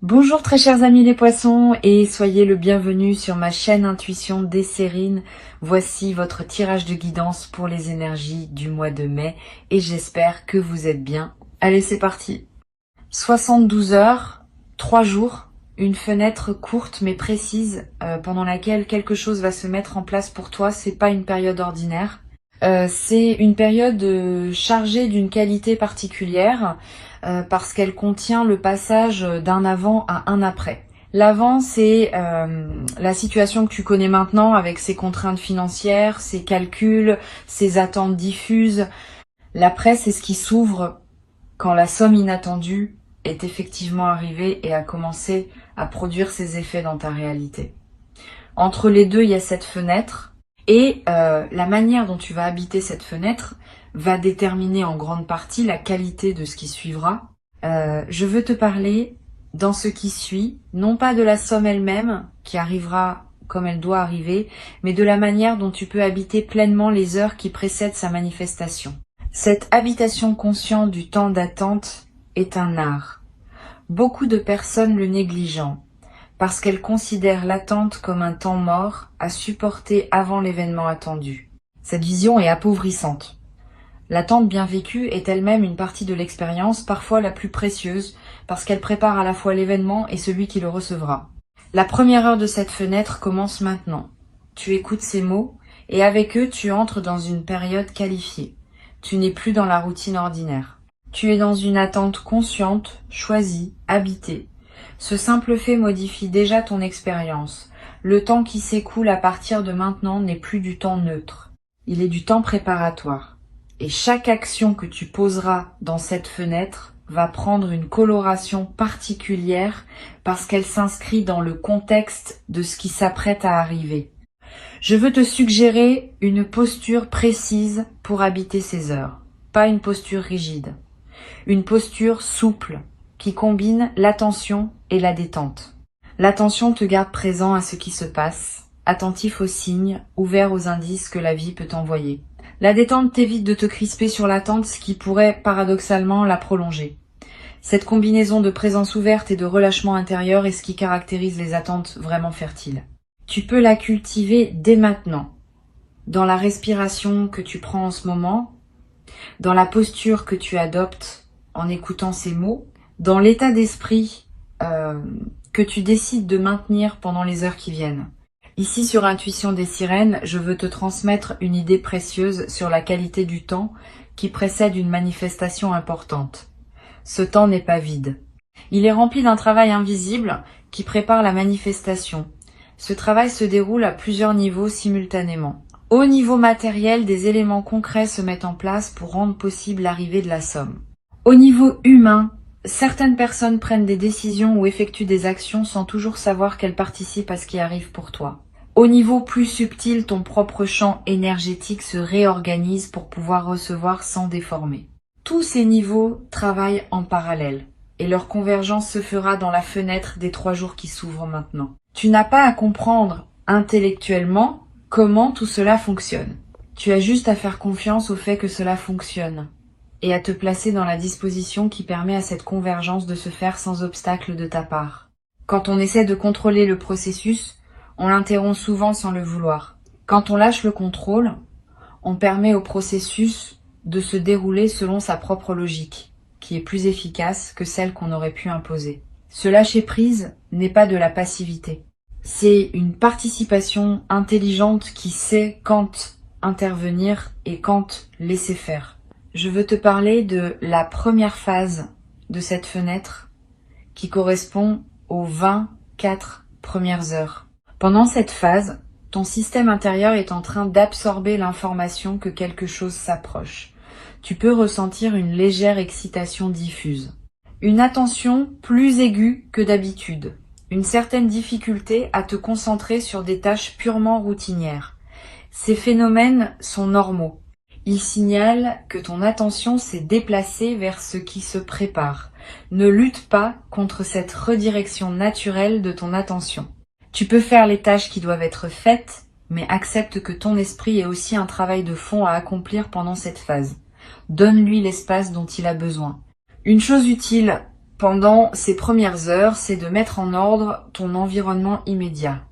Bonjour très chers amis les poissons et soyez le bienvenu sur ma chaîne Intuition Desserine. Voici votre tirage de guidance pour les énergies du mois de mai et j'espère que vous êtes bien. Allez, c'est parti. 72 heures, 3 jours, une fenêtre courte mais précise pendant laquelle quelque chose va se mettre en place pour toi. C'est pas une période ordinaire. C'est une période chargée d'une qualité particulière parce qu'elle contient le passage d'un avant à un après. L'avant, c'est la situation que tu connais maintenant avec ses contraintes financières, ses calculs, ses attentes diffuses. L'après, c'est ce qui s'ouvre quand la somme inattendue est effectivement arrivée et a commencé à produire ses effets dans ta réalité. Entre les deux, il y a cette fenêtre. Et la manière dont tu vas habiter cette fenêtre va déterminer en grande partie la qualité de ce qui suivra. Je veux te parler dans ce qui suit, non pas de la somme elle-même, qui arrivera comme elle doit arriver, mais de la manière dont tu peux habiter pleinement les heures qui précèdent sa manifestation. Cette habitation consciente du temps d'attente est un art. Beaucoup de personnes le négligeant, parce qu'elle considère l'attente comme un temps mort à supporter avant l'événement attendu. Cette vision est appauvrissante. L'attente bien vécue est elle-même une partie de l'expérience, parfois la plus précieuse, parce qu'elle prépare à la fois l'événement et celui qui le recevra. La première heure de cette fenêtre commence maintenant. Tu écoutes ces mots, et avec eux tu entres dans une période qualifiée. Tu n'es plus dans la routine ordinaire. Tu es dans une attente consciente, choisie, habitée. Ce simple fait modifie déjà ton expérience. Le temps qui s'écoule à partir de maintenant n'est plus du temps neutre. Il est du temps préparatoire. Et chaque action que tu poseras dans cette fenêtre va prendre une coloration particulière parce qu'elle s'inscrit dans le contexte de ce qui s'apprête à arriver. Je veux te suggérer une posture précise pour habiter ces heures. Pas une posture rigide. Une posture souple, qui combine l'attention et la détente. L'attention te garde présent à ce qui se passe, attentif aux signes, ouvert aux indices que la vie peut t'envoyer. La détente t'évite de te crisper sur l'attente, ce qui pourrait paradoxalement la prolonger. Cette combinaison de présence ouverte et de relâchement intérieur est ce qui caractérise les attentes vraiment fertiles. Tu peux la cultiver dès maintenant, dans la respiration que tu prends en ce moment, dans la posture que tu adoptes en écoutant ces mots, dans l'état d'esprit que tu décides de maintenir pendant les heures qui viennent. Ici sur Intuition des Sirènes, je veux te transmettre une idée précieuse sur la qualité du temps qui précède une manifestation importante. Ce temps n'est pas vide. Il est rempli d'un travail invisible qui prépare la manifestation. Ce travail se déroule à plusieurs niveaux simultanément. Au niveau matériel, des éléments concrets se mettent en place pour rendre possible l'arrivée de la somme. Au niveau humain, certaines personnes prennent des décisions ou effectuent des actions sans toujours savoir qu'elles participent à ce qui arrive pour toi. Au niveau plus subtil, ton propre champ énergétique se réorganise pour pouvoir recevoir sans déformer. Tous ces niveaux travaillent en parallèle et leur convergence se fera dans la fenêtre des 3 jours qui s'ouvrent maintenant. Tu n'as pas à comprendre intellectuellement comment tout cela fonctionne. Tu as juste à faire confiance au fait que cela fonctionne et à te placer dans la disposition qui permet à cette convergence de se faire sans obstacle de ta part. Quand on essaie de contrôler le processus, on l'interrompt souvent sans le vouloir. Quand on lâche le contrôle, on permet au processus de se dérouler selon sa propre logique, qui est plus efficace que celle qu'on aurait pu imposer. Ce lâcher-prise n'est pas de la passivité. C'est une participation intelligente qui sait quand intervenir et quand laisser faire. Je veux te parler de la première phase de cette fenêtre qui correspond aux 24 premières heures. Pendant cette phase, ton système intérieur est en train d'absorber l'information que quelque chose s'approche. Tu peux ressentir une légère excitation diffuse, une attention plus aiguë que d'habitude, une certaine difficulté à te concentrer sur des tâches purement routinières. Ces phénomènes sont normaux. Ils signalent que ton attention s'est déplacée vers ce qui se prépare. Ne lutte pas contre cette redirection naturelle de ton attention. Tu peux faire les tâches qui doivent être faites, mais accepte que ton esprit ait aussi un travail de fond à accomplir pendant cette phase. Donne-lui l'espace dont il a besoin. Une chose utile Pendant ces premières heures, c'est de mettre en ordre ton environnement immédiat.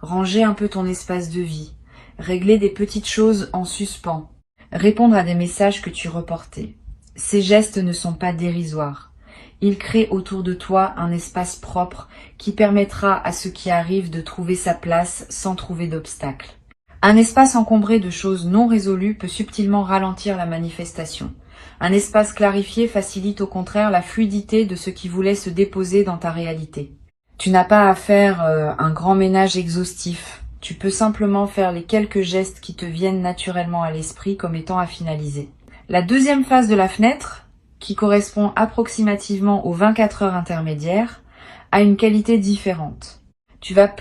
Ranger un peu ton espace de vie. Régler des petites choses en suspens. Répondre à des messages que tu reportais. Ces gestes ne sont pas dérisoires. Ils créent autour de toi un espace propre qui permettra à ce qui arrive de trouver sa place sans trouver d'obstacles. Un espace encombré de choses non résolues peut subtilement ralentir la manifestation. Un espace clarifié facilite au contraire la fluidité de ce qui voulait se déposer dans ta réalité. Tu n'as pas à faire un grand ménage exhaustif. Tu peux simplement faire les quelques gestes qui te viennent naturellement à l'esprit comme étant à finaliser. La deuxième phase de la fenêtre, qui correspond approximativement aux 24 heures intermédiaires, a une qualité différente. Tu vas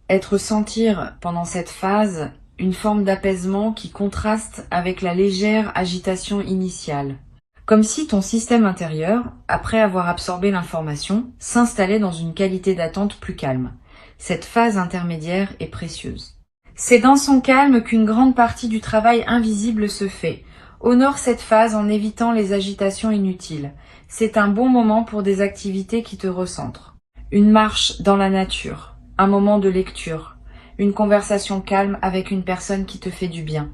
être sentir pendant cette phase une forme d'apaisement qui contraste avec la légère agitation initiale. Comme si ton système intérieur, après avoir absorbé l'information, s'installait dans une qualité d'attente plus calme. Cette phase intermédiaire est précieuse. C'est dans son calme qu'une grande partie du travail invisible se fait. Honore cette phase en évitant les agitations inutiles. C'est un bon moment pour des activités qui te recentrent. Une marche dans la nature, un moment de lecture, une conversation calme avec une personne qui te fait du bien.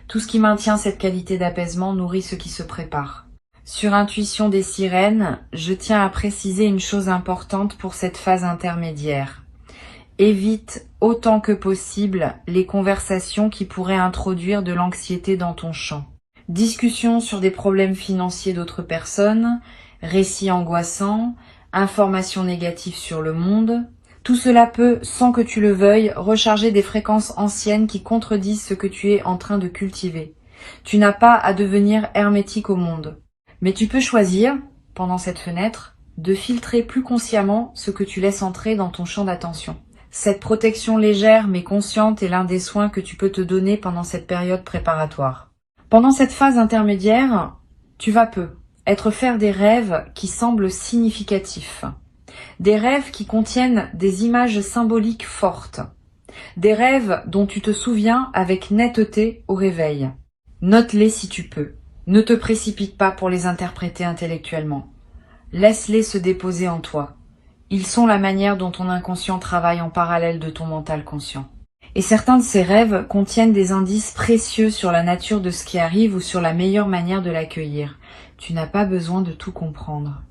Tout ce qui maintient cette qualité d'apaisement nourrit ce qui se prépare. Sur Intuition des sirènes, je tiens à préciser une chose importante pour cette phase intermédiaire. Évite autant que possible les conversations qui pourraient introduire de l'anxiété dans ton champ. Discussions sur des problèmes financiers d'autres personnes, récits angoissants, informations négatives sur le monde. Tout cela peut, sans que tu le veuilles, recharger des fréquences anciennes qui contredisent ce que tu es en train de cultiver. Tu n'as pas à devenir hermétique au monde. Mais tu peux choisir, pendant cette fenêtre, de filtrer plus consciemment ce que tu laisses entrer dans ton champ d'attention. Cette protection légère mais consciente est l'un des soins que tu peux te donner pendant cette période préparatoire. Pendant cette phase intermédiaire, tu vas faire des rêves qui semblent significatifs. Des rêves qui contiennent des images symboliques fortes. Des rêves dont tu te souviens avec netteté au réveil. Note-les si tu peux. Ne te précipite pas pour les interpréter intellectuellement. Laisse-les se déposer en toi. Ils sont la manière dont ton inconscient travaille en parallèle de ton mental conscient. Et certains de ces rêves contiennent des indices précieux sur la nature de ce qui arrive ou sur la meilleure manière de l'accueillir. Tu n'as pas besoin de tout comprendre.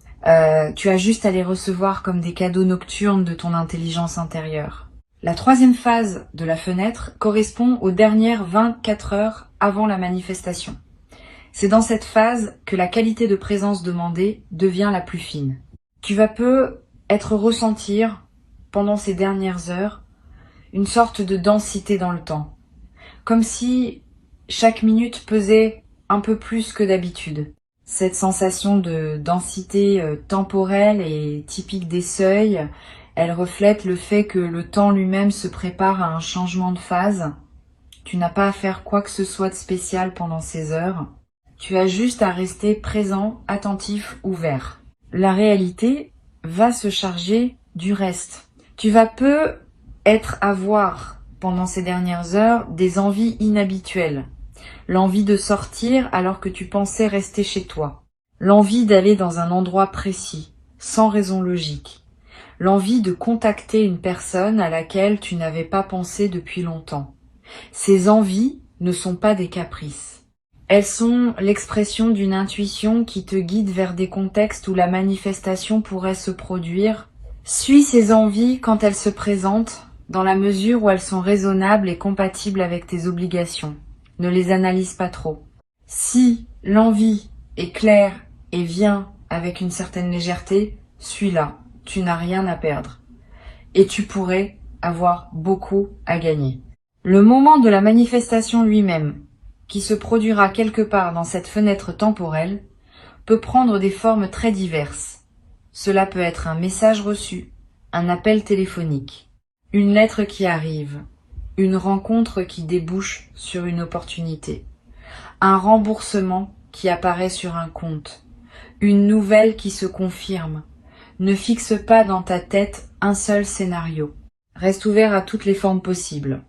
Tu as juste à les recevoir comme des cadeaux nocturnes de ton intelligence intérieure. La troisième phase de la fenêtre correspond aux dernières 24 heures avant la manifestation. C'est dans cette phase que la qualité de présence demandée devient la plus fine. Tu vas ressentir, pendant ces dernières heures, une sorte de densité dans le temps. Comme si chaque minute pesait un peu plus que d'habitude. Cette sensation de densité temporelle est typique des seuils. Elle reflète le fait que le temps lui-même se prépare à un changement de phase. Tu n'as pas à faire quoi que ce soit de spécial pendant ces heures. Tu as juste à rester présent, attentif, ouvert. La réalité va se charger du reste. Tu vas avoir pendant ces dernières heures des envies inhabituelles. L'envie de sortir alors que tu pensais rester chez toi. L'envie d'aller dans un endroit précis, sans raison logique. L'envie de contacter une personne à laquelle tu n'avais pas pensé depuis longtemps. Ces envies ne sont pas des caprices. Elles sont l'expression d'une intuition qui te guide vers des contextes où la manifestation pourrait se produire. Suis ces envies quand elles se présentent, dans la mesure où elles sont raisonnables et compatibles avec tes obligations. Ne les analyse pas trop. Si l'envie est claire et vient avec une certaine légèreté, suis-la. Tu n'as rien à perdre. Et tu pourrais avoir beaucoup à gagner. Le moment de la manifestation lui-même, qui se produira quelque part dans cette fenêtre temporelle, peut prendre des formes très diverses. Cela peut être un message reçu, un appel téléphonique, une lettre qui arrive, une rencontre qui débouche sur une opportunité, un remboursement qui apparaît sur un compte, une nouvelle qui se confirme. Ne fixe pas dans ta tête un seul scénario. Reste ouvert à toutes les formes possibles.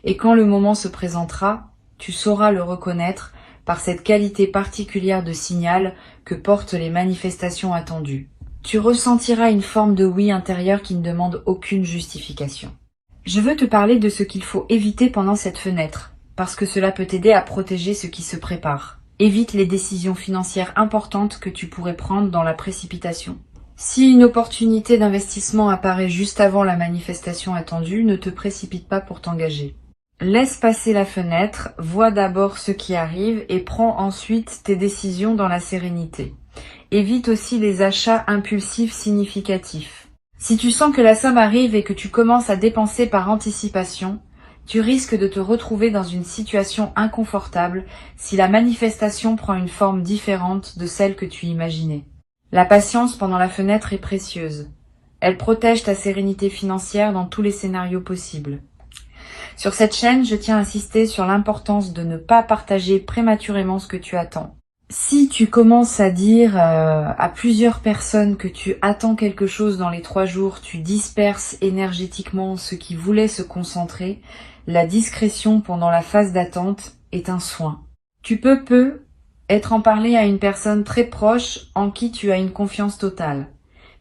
Et quand le moment se présentera, tu sauras le reconnaître par cette qualité particulière de signal que portent les manifestations attendues. Tu ressentiras une forme de oui intérieur qui ne demande aucune justification. Je veux te parler de ce qu'il faut éviter pendant cette fenêtre, parce que cela peut t'aider à protéger ce qui se prépare. Évite les décisions financières importantes que tu pourrais prendre dans la précipitation. Si une opportunité d'investissement apparaît juste avant la manifestation attendue, ne te précipite pas pour t'engager. Laisse passer la fenêtre, vois d'abord ce qui arrive et prends ensuite tes décisions dans la sérénité. Évite aussi les achats impulsifs significatifs. Si tu sens que la somme arrive et que tu commences à dépenser par anticipation, tu risques de te retrouver dans une situation inconfortable si la manifestation prend une forme différente de celle que tu imaginais. La patience pendant la fenêtre est précieuse. Elle protège ta sérénité financière dans tous les scénarios possibles. Sur cette chaîne, je tiens à insister sur l'importance de ne pas partager prématurément ce que tu attends. Si tu commences à dire à plusieurs personnes que tu attends quelque chose dans les 3 jours, tu disperses énergétiquement ceux qui voulaient se concentrer, la discrétion pendant la phase d'attente est un soin. Tu peux être en parler à une personne très proche en qui tu as une confiance totale,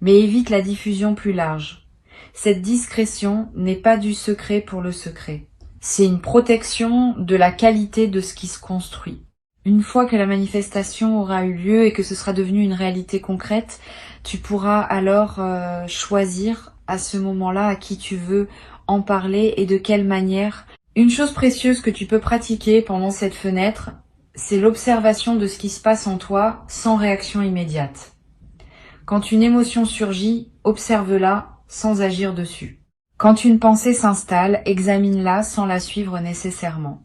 mais évite la diffusion plus large. Cette discrétion n'est pas du secret pour le secret. C'est une protection de la qualité de ce qui se construit. Une fois que la manifestation aura eu lieu et que ce sera devenu une réalité concrète, tu pourras alors choisir à ce moment-là à qui tu veux en parler et de quelle manière. Une chose précieuse que tu peux pratiquer pendant cette fenêtre, c'est l'observation de ce qui se passe en toi sans réaction immédiate. Quand une émotion surgit, observe-la sans agir dessus. Quand une pensée s'installe, examine-la sans la suivre nécessairement.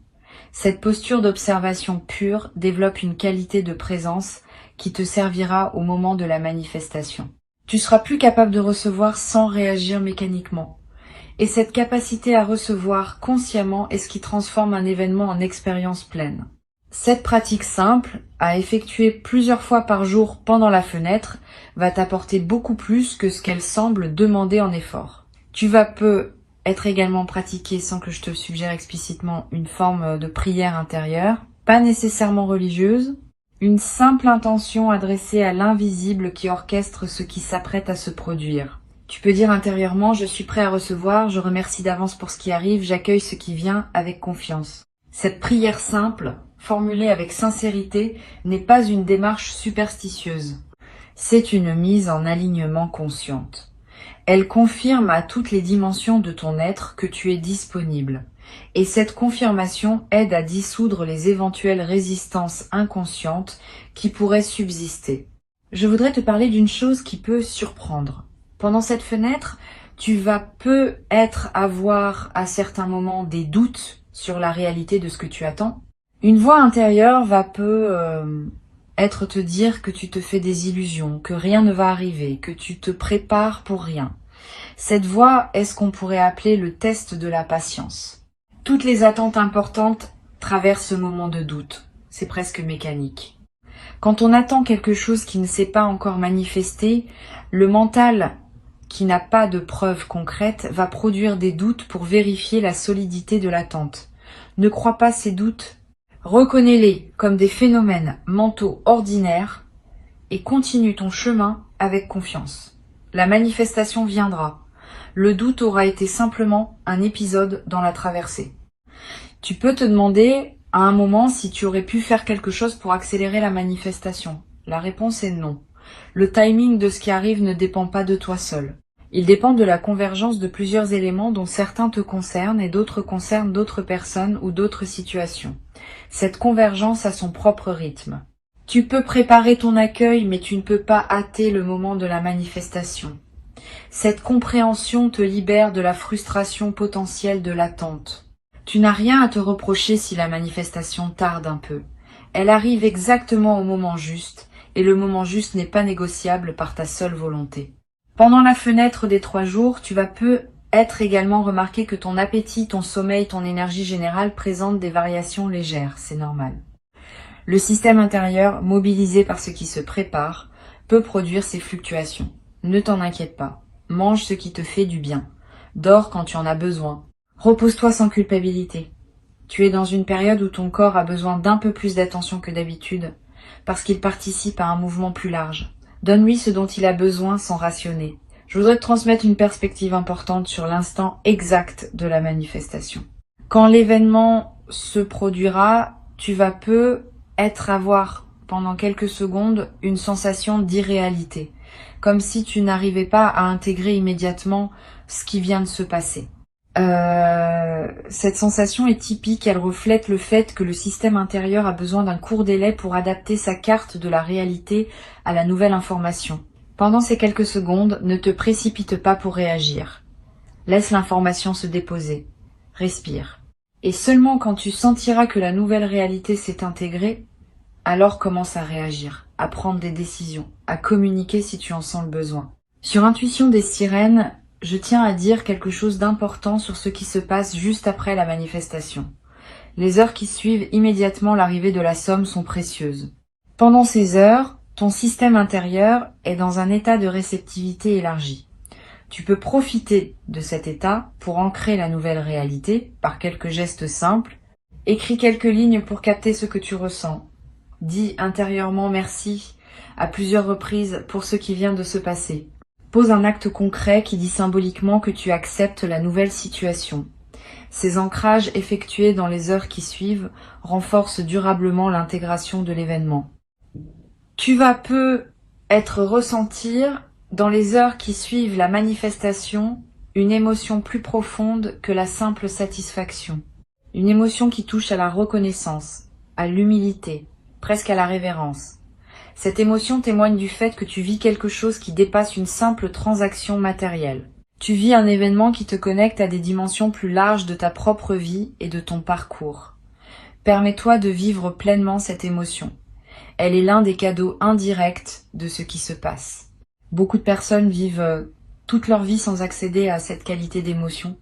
Cette posture d'observation pure développe une qualité de présence qui te servira au moment de la manifestation. Tu seras plus capable de recevoir sans réagir mécaniquement. Et cette capacité à recevoir consciemment est ce qui transforme un événement en expérience pleine. Cette pratique simple, à effectuer plusieurs fois par jour pendant la fenêtre, va t'apporter beaucoup plus que ce qu'elle semble demander en effort. Tu vas être également pratiquée sans que je te suggère explicitement une forme de prière intérieure, pas nécessairement religieuse, une simple intention adressée à l'invisible qui orchestre ce qui s'apprête à se produire. Tu peux dire intérieurement « Je suis prêt à recevoir, je remercie d'avance pour ce qui arrive, j'accueille ce qui vient avec confiance ». Cette prière simple, formulée avec sincérité, n'est pas une démarche superstitieuse. C'est une mise en alignement consciente. Elle confirme à toutes les dimensions de ton être que tu es disponible. Et cette confirmation aide à dissoudre les éventuelles résistances inconscientes qui pourraient subsister. Je voudrais te parler d'une chose qui peut surprendre. Pendant cette fenêtre, tu vas peut-être avoir à certains moments des doutes sur la réalité de ce que tu attends. Une voix intérieure va être te dire que tu te fais des illusions, que rien ne va arriver, que tu te prépares pour rien. Cette voix est ce qu'on pourrait appeler le test de la patience. Toutes les attentes importantes traversent ce moment de doute. C'est presque mécanique. Quand on attend quelque chose qui ne s'est pas encore manifesté, le mental, qui n'a pas de preuves concrètes, va produire des doutes pour vérifier la solidité de l'attente. Ne crois pas ces doutes. Reconnais-les comme des phénomènes mentaux ordinaires et continue ton chemin avec confiance. La manifestation viendra. Le doute aura été simplement un épisode dans la traversée. Tu peux te demander à un moment si tu aurais pu faire quelque chose pour accélérer la manifestation. La réponse est non. Le timing de ce qui arrive ne dépend pas de toi seul. Il dépend de la convergence de plusieurs éléments dont certains te concernent et d'autres concernent d'autres personnes ou d'autres situations. Cette convergence a son propre rythme. Tu peux préparer ton accueil, mais tu ne peux pas hâter le moment de la manifestation. Cette compréhension te libère de la frustration potentielle de l'attente. Tu n'as rien à te reprocher si la manifestation tarde un peu. Elle arrive exactement au moment juste, et le moment juste n'est pas négociable par ta seule volonté. Pendant la fenêtre des 3 jours, tu vas peut-être également remarquer que ton appétit, ton sommeil, ton énergie générale présentent des variations légères, c'est normal. Le système intérieur, mobilisé par ce qui se prépare, peut produire ces fluctuations. Ne t'en inquiète pas. Mange ce qui te fait du bien. Dors quand tu en as besoin. Repose-toi sans culpabilité. Tu es dans une période où ton corps a besoin d'un peu plus d'attention que d'habitude, parce qu'il participe à un mouvement plus large. Donne-lui ce dont il a besoin sans rationner. Je voudrais te transmettre une perspective importante sur l'instant exact de la manifestation. Quand l'événement se produira, tu vas avoir pendant quelques secondes une sensation d'irréalité, comme si tu n'arrivais pas à intégrer immédiatement ce qui vient de se passer. Cette sensation est typique, elle reflète le fait que le système intérieur a besoin d'un court délai pour adapter sa carte de la réalité à la nouvelle information. Pendant ces quelques secondes, ne te précipite pas pour réagir. Laisse l'information se déposer. Respire. Et seulement quand tu sentiras que la nouvelle réalité s'est intégrée, alors commence à réagir, à prendre des décisions, à communiquer si tu en sens le besoin. Sur Intuition des sirènes, je tiens à dire quelque chose d'important sur ce qui se passe juste après la manifestation. Les heures qui suivent immédiatement l'arrivée de la somme sont précieuses. Pendant ces heures, ton système intérieur est dans un état de réceptivité élargi. Tu peux profiter de cet état pour ancrer la nouvelle réalité par quelques gestes simples. Écris quelques lignes pour capter ce que tu ressens. Dis intérieurement merci à plusieurs reprises pour ce qui vient de se passer. Pose un acte concret qui dit symboliquement que tu acceptes la nouvelle situation. Ces ancrages effectués dans les heures qui suivent renforcent durablement l'intégration de l'événement. Tu vas ressentir dans les heures qui suivent la manifestation une émotion plus profonde que la simple satisfaction. Une émotion qui touche à la reconnaissance, à l'humilité, presque à la révérence. Cette émotion témoigne du fait que tu vis quelque chose qui dépasse une simple transaction matérielle. Tu vis un événement qui te connecte à des dimensions plus larges de ta propre vie et de ton parcours. Permets-toi de vivre pleinement cette émotion. Elle est l'un des cadeaux indirects de ce qui se passe. Beaucoup de personnes vivent toute leur vie sans accéder à cette qualité d'émotion.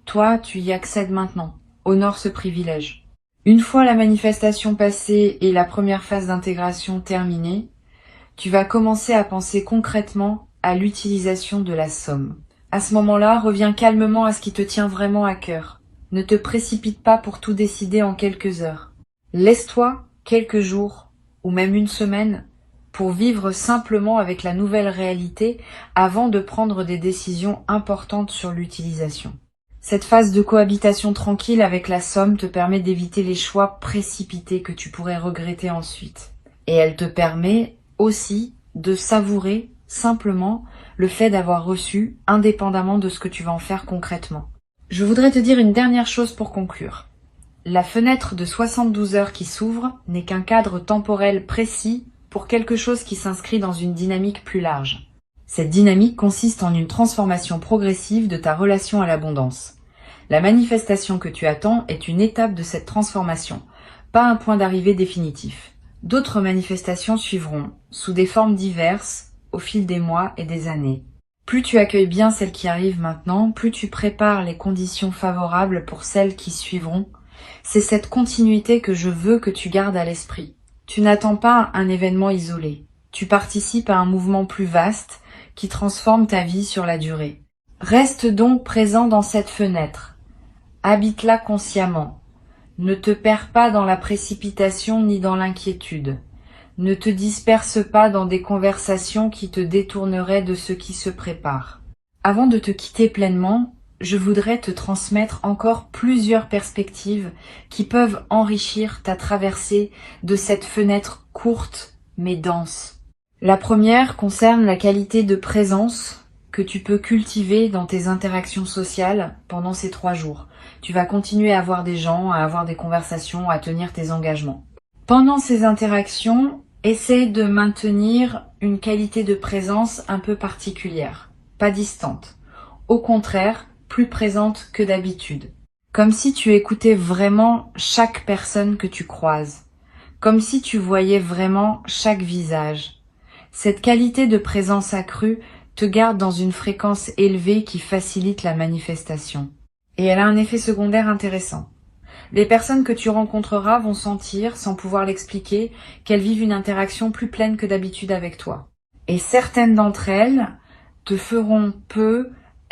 Toi, tu y accèdes maintenant. Honore ce privilège. Une fois la manifestation passée et la première phase d'intégration terminée, tu vas commencer à penser concrètement à l'utilisation de la somme. À ce moment-là, reviens calmement à ce qui te tient vraiment à cœur. Ne te précipite pas pour tout décider en quelques heures. Laisse-toi quelques jours ou même une semaine pour vivre simplement avec la nouvelle réalité avant de prendre des décisions importantes sur l'utilisation. Cette phase de cohabitation tranquille avec la somme te permet d'éviter les choix précipités que tu pourrais regretter ensuite. Et elle te permet aussi de savourer simplement le fait d'avoir reçu, indépendamment de ce que tu vas en faire concrètement. Je voudrais te dire une dernière chose pour conclure. La fenêtre de 72 heures qui s'ouvre n'est qu'un cadre temporel précis pour quelque chose qui s'inscrit dans une dynamique plus large. Cette dynamique consiste en une transformation progressive de ta relation à l'abondance. La manifestation que tu attends est une étape de cette transformation, pas un point d'arrivée définitif. D'autres manifestations suivront, sous des formes diverses, au fil des mois et des années. Plus tu accueilles bien celles qui arrivent maintenant, plus tu prépares les conditions favorables pour celles qui suivront. C'est cette continuité que je veux que tu gardes à l'esprit. Tu n'attends pas un événement isolé. Tu participes à un mouvement plus vaste qui transforme ta vie sur la durée. Reste donc présent dans cette fenêtre. Habite-la consciemment. Ne te perds pas dans la précipitation ni dans l'inquiétude. Ne te disperse pas dans des conversations qui te détourneraient de ce qui se prépare. Avant de te quitter pleinement, je voudrais te transmettre encore plusieurs perspectives qui peuvent enrichir ta traversée de cette fenêtre courte mais dense. La première concerne la qualité de présence que tu peux cultiver dans tes interactions sociales pendant ces 3 jours. Tu vas continuer à voir des gens, à avoir des conversations, à tenir tes engagements. Pendant ces interactions, essaie de maintenir une qualité de présence un peu particulière, pas distante. Au contraire, plus présente que d'habitude. Comme si tu écoutais vraiment chaque personne que tu croises. Comme si tu voyais vraiment chaque visage. Cette qualité de présence accrue te garde dans une fréquence élevée qui facilite la manifestation. Et elle a un effet secondaire intéressant. Les personnes que tu rencontreras vont sentir, sans pouvoir l'expliquer, qu'elles vivent une interaction plus pleine que d'habitude avec toi. Et certaines d'entre elles te feront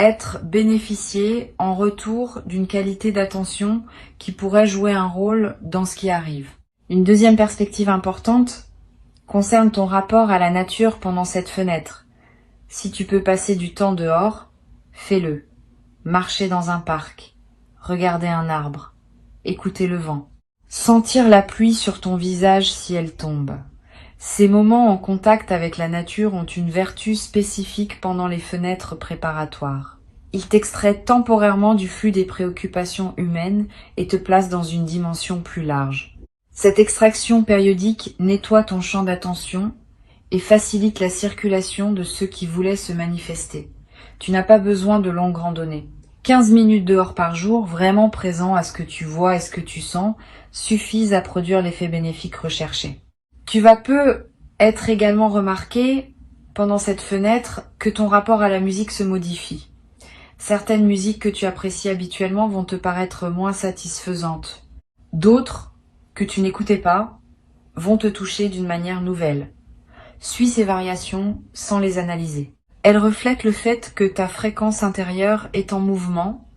être bénéficié en retour d'une qualité d'attention qui pourrait jouer un rôle dans ce qui arrive. Une deuxième perspective importante concerne ton rapport à la nature pendant cette fenêtre. Si tu peux passer du temps dehors, fais-le. Marcher dans un parc, regarder un arbre, écouter le vent, sentir la pluie sur ton visage si elle tombe. Ces moments en contact avec la nature ont une vertu spécifique pendant les fenêtres préparatoires. Ils t'extraient temporairement du flux des préoccupations humaines et te placent dans une dimension plus large. Cette extraction périodique nettoie ton champ d'attention et facilite la circulation de ceux qui voulaient se manifester. Tu n'as pas besoin de longues randonnées. 15 minutes dehors par jour, vraiment présent à ce que tu vois et ce que tu sens, suffisent à produire l'effet bénéfique recherché. Tu vas peu être également remarqué pendant cette fenêtre que ton rapport à la musique se modifie. Certaines musiques que tu apprécies habituellement vont te paraître moins satisfaisantes. D'autres, que tu n'écoutais pas, vont te toucher d'une manière nouvelle. Suis ces variations sans les analyser. Elles reflètent le fait que ta fréquence intérieure est en mouvement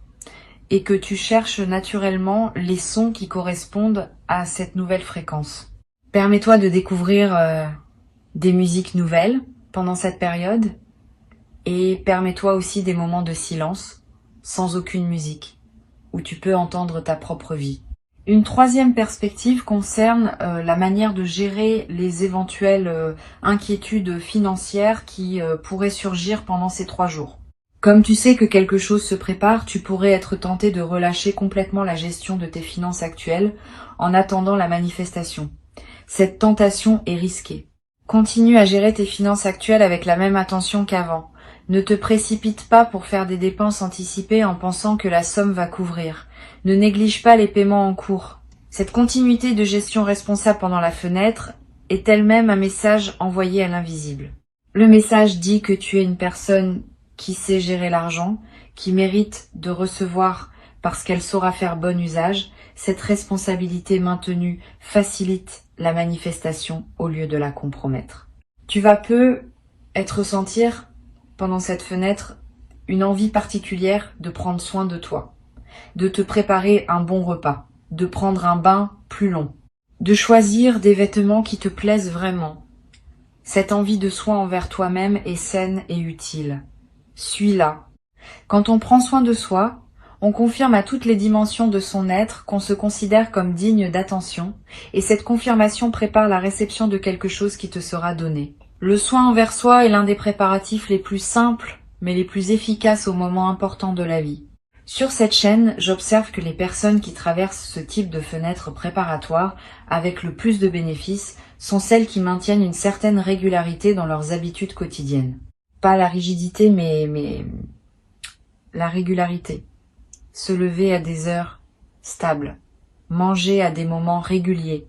et que tu cherches naturellement les sons qui correspondent à cette nouvelle fréquence. Permets-toi de découvrir des musiques nouvelles pendant cette période et permets-toi aussi des moments de silence sans aucune musique où tu peux entendre ta propre vie. Une troisième perspective concerne la manière de gérer les éventuelles inquiétudes financières qui pourraient surgir pendant ces 3 jours. Comme tu sais que quelque chose se prépare, tu pourrais être tenté de relâcher complètement la gestion de tes finances actuelles en attendant la manifestation. Cette tentation est risquée. Continue à gérer tes finances actuelles avec la même attention qu'avant. Ne te précipite pas pour faire des dépenses anticipées en pensant que la somme va couvrir. Ne néglige pas les paiements en cours. Cette continuité de gestion responsable pendant la fenêtre est elle-même un message envoyé à l'invisible. Le message dit que tu es une personne qui sait gérer l'argent, qui mérite de recevoir parce qu'elle saura faire bon usage. Cette responsabilité maintenue facilite la manifestation au lieu de la compromettre. Tu vas peu ressentir pendant cette fenêtre une envie particulière de prendre soin de toi, de te préparer un bon repas, de prendre un bain plus long, de choisir des vêtements qui te plaisent vraiment. Cette envie de soin envers toi-même est saine et utile. Suis-la. Quand on prend soin de soi, on confirme à toutes les dimensions de son être qu'on se considère comme digne d'attention, et cette confirmation prépare la réception de quelque chose qui te sera donné. Le soin envers soi est l'un des préparatifs les plus simples, mais les plus efficaces aux moments importants de la vie. Sur cette chaîne, j'observe que les personnes qui traversent ce type de fenêtre préparatoire avec le plus de bénéfices sont celles qui maintiennent une certaine régularité dans leurs habitudes quotidiennes. Pas la rigidité, mais la régularité. Se lever à des heures stables, manger à des moments réguliers,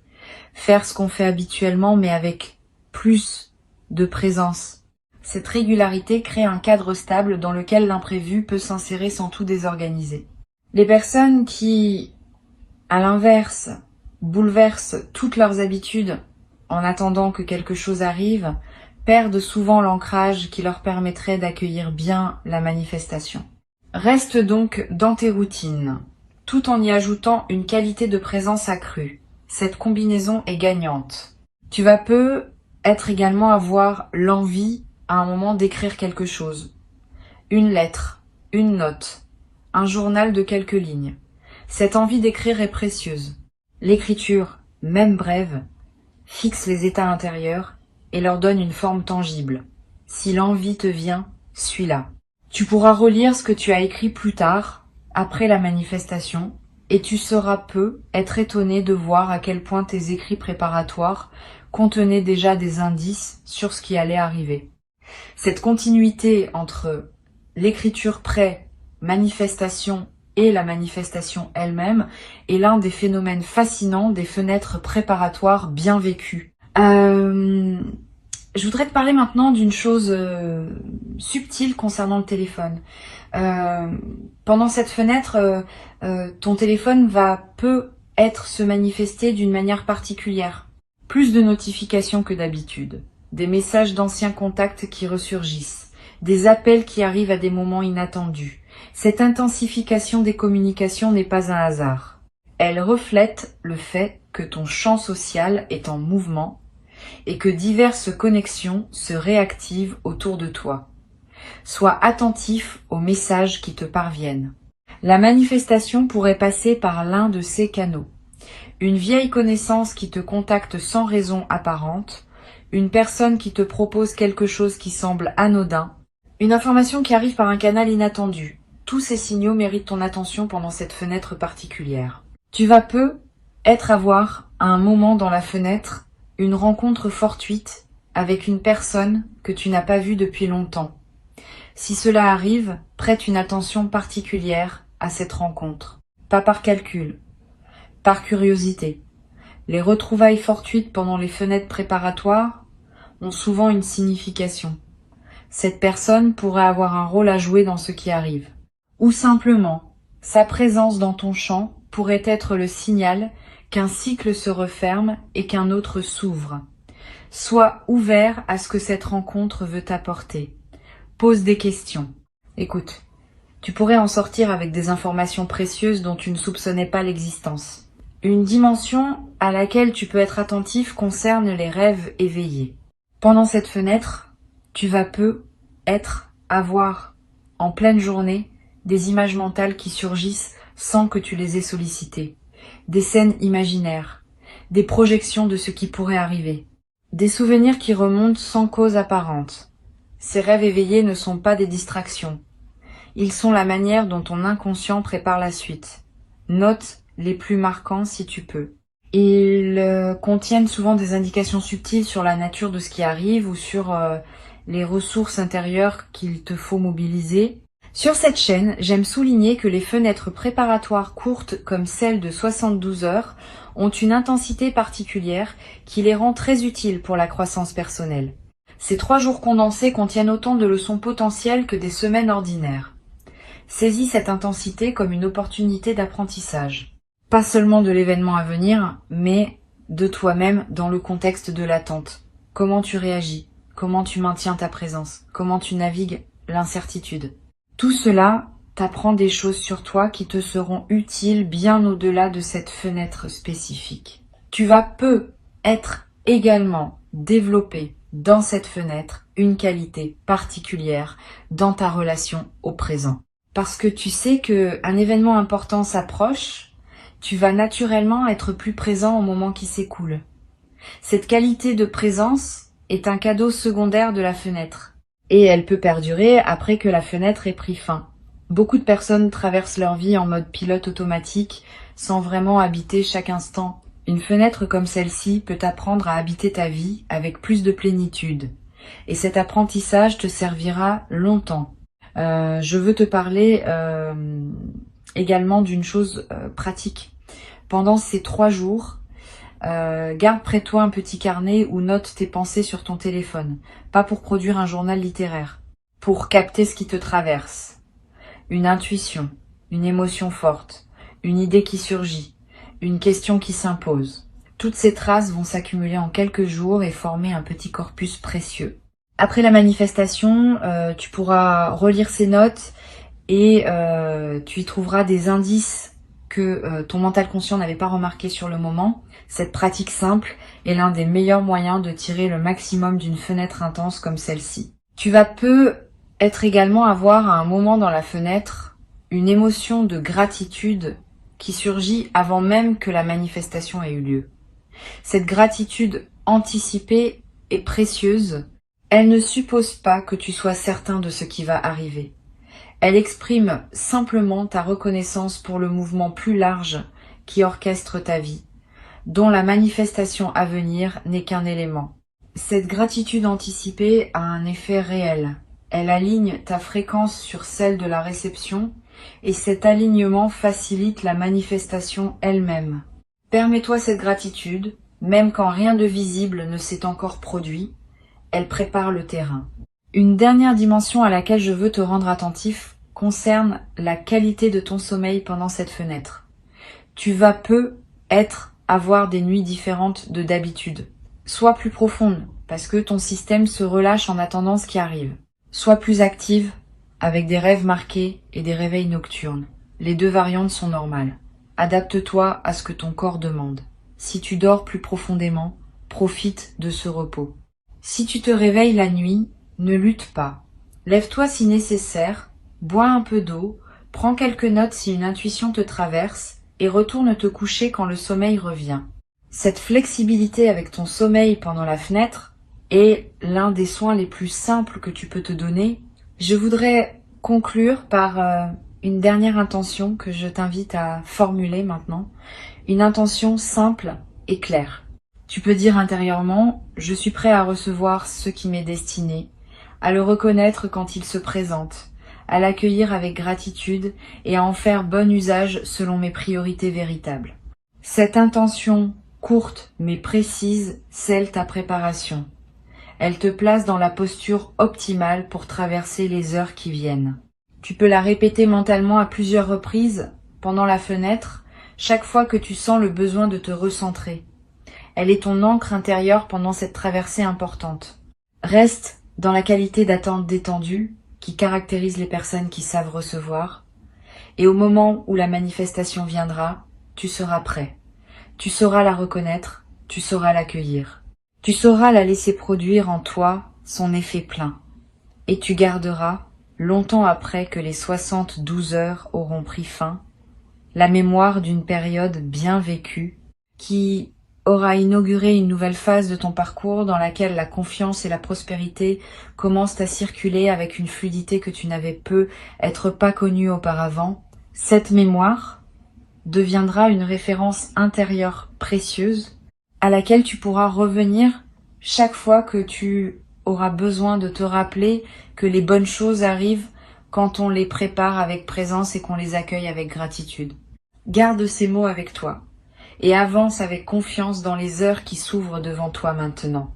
faire ce qu'on fait habituellement mais avec plus de présence. Cette régularité crée un cadre stable dans lequel l'imprévu peut s'insérer sans tout désorganiser. Les personnes qui, à l'inverse, bouleversent toutes leurs habitudes en attendant que quelque chose arrive, perdent souvent l'ancrage qui leur permettrait d'accueillir bien la manifestation. Reste donc dans tes routines, tout en y ajoutant une qualité de présence accrue. Cette combinaison est gagnante. Tu vas peu également avoir l'envie à un moment d'écrire quelque chose. Une lettre, une note, un journal de quelques lignes. Cette envie d'écrire est précieuse. L'écriture, même brève, fixe les états intérieurs et leur donne une forme tangible. Si l'envie te vient, suis-la. Tu pourras relire ce que tu as écrit plus tard, après la manifestation, et tu sauras peu être étonné de voir à quel point tes écrits préparatoires contenaient déjà des indices sur ce qui allait arriver. Cette continuité entre l'écriture pré-manifestation et la manifestation elle-même est l'un des phénomènes fascinants des fenêtres préparatoires bien vécues. Je voudrais te parler maintenant d'une chose subtile concernant le téléphone. Pendant cette fenêtre, ton téléphone va peu se manifester d'une manière particulière. Plus de notifications que d'habitude, des messages d'anciens contacts qui ressurgissent, des appels qui arrivent à des moments inattendus. Cette intensification des communications n'est pas un hasard. Elle reflète le fait que ton champ social est en mouvement et que diverses connexions se réactivent autour de toi. Sois attentif aux messages qui te parviennent. La manifestation pourrait passer par l'un de ces canaux. Une vieille connaissance qui te contacte sans raison apparente, une personne qui te propose quelque chose qui semble anodin, une information qui arrive par un canal inattendu. Tous ces signaux méritent ton attention pendant cette fenêtre particulière. Tu vas avoir à un moment dans la fenêtre une rencontre fortuite avec une personne que tu n'as pas vue depuis longtemps. Si cela arrive, prête une attention particulière à cette rencontre. Pas par calcul, par curiosité. Les retrouvailles fortuites pendant les fenêtres préparatoires ont souvent une signification. Cette personne pourrait avoir un rôle à jouer dans ce qui arrive. Ou simplement, sa présence dans ton champ pourrait être le signal qu'un cycle se referme et qu'un autre s'ouvre. Sois ouvert à ce que cette rencontre veut t'apporter. Pose des questions. Écoute, tu pourrais en sortir avec des informations précieuses dont tu ne soupçonnais pas l'existence. Une dimension à laquelle tu peux être attentif concerne les rêves éveillés. Pendant cette fenêtre, tu vas avoir en pleine journée des images mentales qui surgissent sans que tu les aies sollicitées. Des scènes imaginaires, des projections de ce qui pourrait arriver, des souvenirs qui remontent sans cause apparente. Ces rêves éveillés ne sont pas des distractions. Ils sont la manière dont ton inconscient prépare la suite. Note les plus marquants si tu peux. Ils contiennent souvent des indications subtiles sur la nature de ce qui arrive ou sur les ressources intérieures qu'il te faut mobiliser. Sur cette chaîne, j'aime souligner que les fenêtres préparatoires courtes comme celle de 72 heures ont une intensité particulière qui les rend très utiles pour la croissance personnelle. Ces 3 jours condensés contiennent autant de leçons potentielles que des semaines ordinaires. Saisis cette intensité comme une opportunité d'apprentissage. Pas seulement de l'événement à venir, mais de toi-même dans le contexte de l'attente. Comment tu réagis? Comment tu maintiens ta présence? Comment tu navigues l'incertitude? Tout cela t'apprend des choses sur toi qui te seront utiles bien au-delà de cette fenêtre spécifique. Tu vas être également développé dans cette fenêtre une qualité particulière dans ta relation au présent. Parce que tu sais qu'un événement important s'approche, tu vas naturellement être plus présent au moment qui s'écoule. Cette qualité de présence est un cadeau secondaire de la fenêtre. Et elle peut perdurer après que la fenêtre ait pris fin. Beaucoup de personnes traversent leur vie en mode pilote automatique, sans vraiment habiter chaque instant. Une fenêtre comme celle-ci peut t'apprendre à habiter ta vie avec plus de plénitude. Et cet apprentissage te servira longtemps. Je veux te parler également d'une chose pratique. Pendant ces 3 jours, garde près de toi un petit carnet ou note tes pensées sur ton téléphone. Pas pour produire un journal littéraire, pour capter ce qui te traverse. Une intuition, une émotion forte, une idée qui surgit, une question qui s'impose. Toutes ces traces vont s'accumuler en quelques jours et former un petit corpus précieux. Après la manifestation, tu pourras relire ces notes et tu y trouveras des indices que ton mental conscient n'avait pas remarqué sur le moment. Cette pratique simple est l'un des meilleurs moyens de tirer le maximum d'une fenêtre intense comme celle-ci. Tu vas également avoir à un moment dans la fenêtre une émotion de gratitude qui surgit avant même que la manifestation ait eu lieu. Cette gratitude anticipée est précieuse. Elle ne suppose pas que tu sois certain de ce qui va arriver. Elle exprime simplement ta reconnaissance pour le mouvement plus large qui orchestre ta vie, dont la manifestation à venir n'est qu'un élément. Cette gratitude anticipée a un effet réel. Elle aligne ta fréquence sur celle de la réception et cet alignement facilite la manifestation elle-même. Permets-toi cette gratitude, même quand rien de visible ne s'est encore produit, elle prépare le terrain. Une dernière dimension à laquelle je veux te rendre attentif concerne la qualité de ton sommeil pendant cette fenêtre. Tu vas avoir des nuits différentes de d'habitude. Sois plus profonde, parce que ton système se relâche en attendant ce qui arrive. Sois plus active, avec des rêves marqués et des réveils nocturnes. Les deux variantes sont normales. Adapte-toi à ce que ton corps demande. Si tu dors plus profondément, profite de ce repos. Si tu te réveilles la nuit, ne lutte pas. Lève-toi si nécessaire, bois un peu d'eau, prends quelques notes si une intuition te traverse et retourne te coucher quand le sommeil revient. Cette flexibilité avec ton sommeil pendant la fenêtre est l'un des soins les plus simples que tu peux te donner. Je voudrais conclure par une dernière intention que je t'invite à formuler maintenant. Une intention simple et claire. Tu peux dire intérieurement « Je suis prêt à recevoir ce qui m'est destiné », à le reconnaître quand il se présente, à l'accueillir avec gratitude et à en faire bon usage selon mes priorités véritables. Cette intention courte mais précise scelle ta préparation. Elle te place dans la posture optimale pour traverser les heures qui viennent. Tu peux la répéter mentalement à plusieurs reprises pendant la fenêtre, chaque fois que tu sens le besoin de te recentrer. Elle est ton ancre intérieure pendant cette traversée importante. Reste dans la qualité d'attente détendue qui caractérise les personnes qui savent recevoir. Et au moment où la manifestation viendra, tu seras prêt. Tu sauras la reconnaître, tu sauras l'accueillir. Tu sauras la laisser produire en toi son effet plein. Et tu garderas, longtemps après que les 72 heures auront pris fin, la mémoire d'une période bien vécue qui aura inauguré une nouvelle phase de ton parcours dans laquelle la confiance et la prospérité commencent à circuler avec une fluidité que tu n'avais peut-être pas connue auparavant. Cette mémoire deviendra une référence intérieure précieuse à laquelle tu pourras revenir chaque fois que tu auras besoin de te rappeler que les bonnes choses arrivent quand on les prépare avec présence et qu'on les accueille avec gratitude. Garde ces mots avec toi et avance avec confiance dans les heures qui s'ouvrent devant toi maintenant.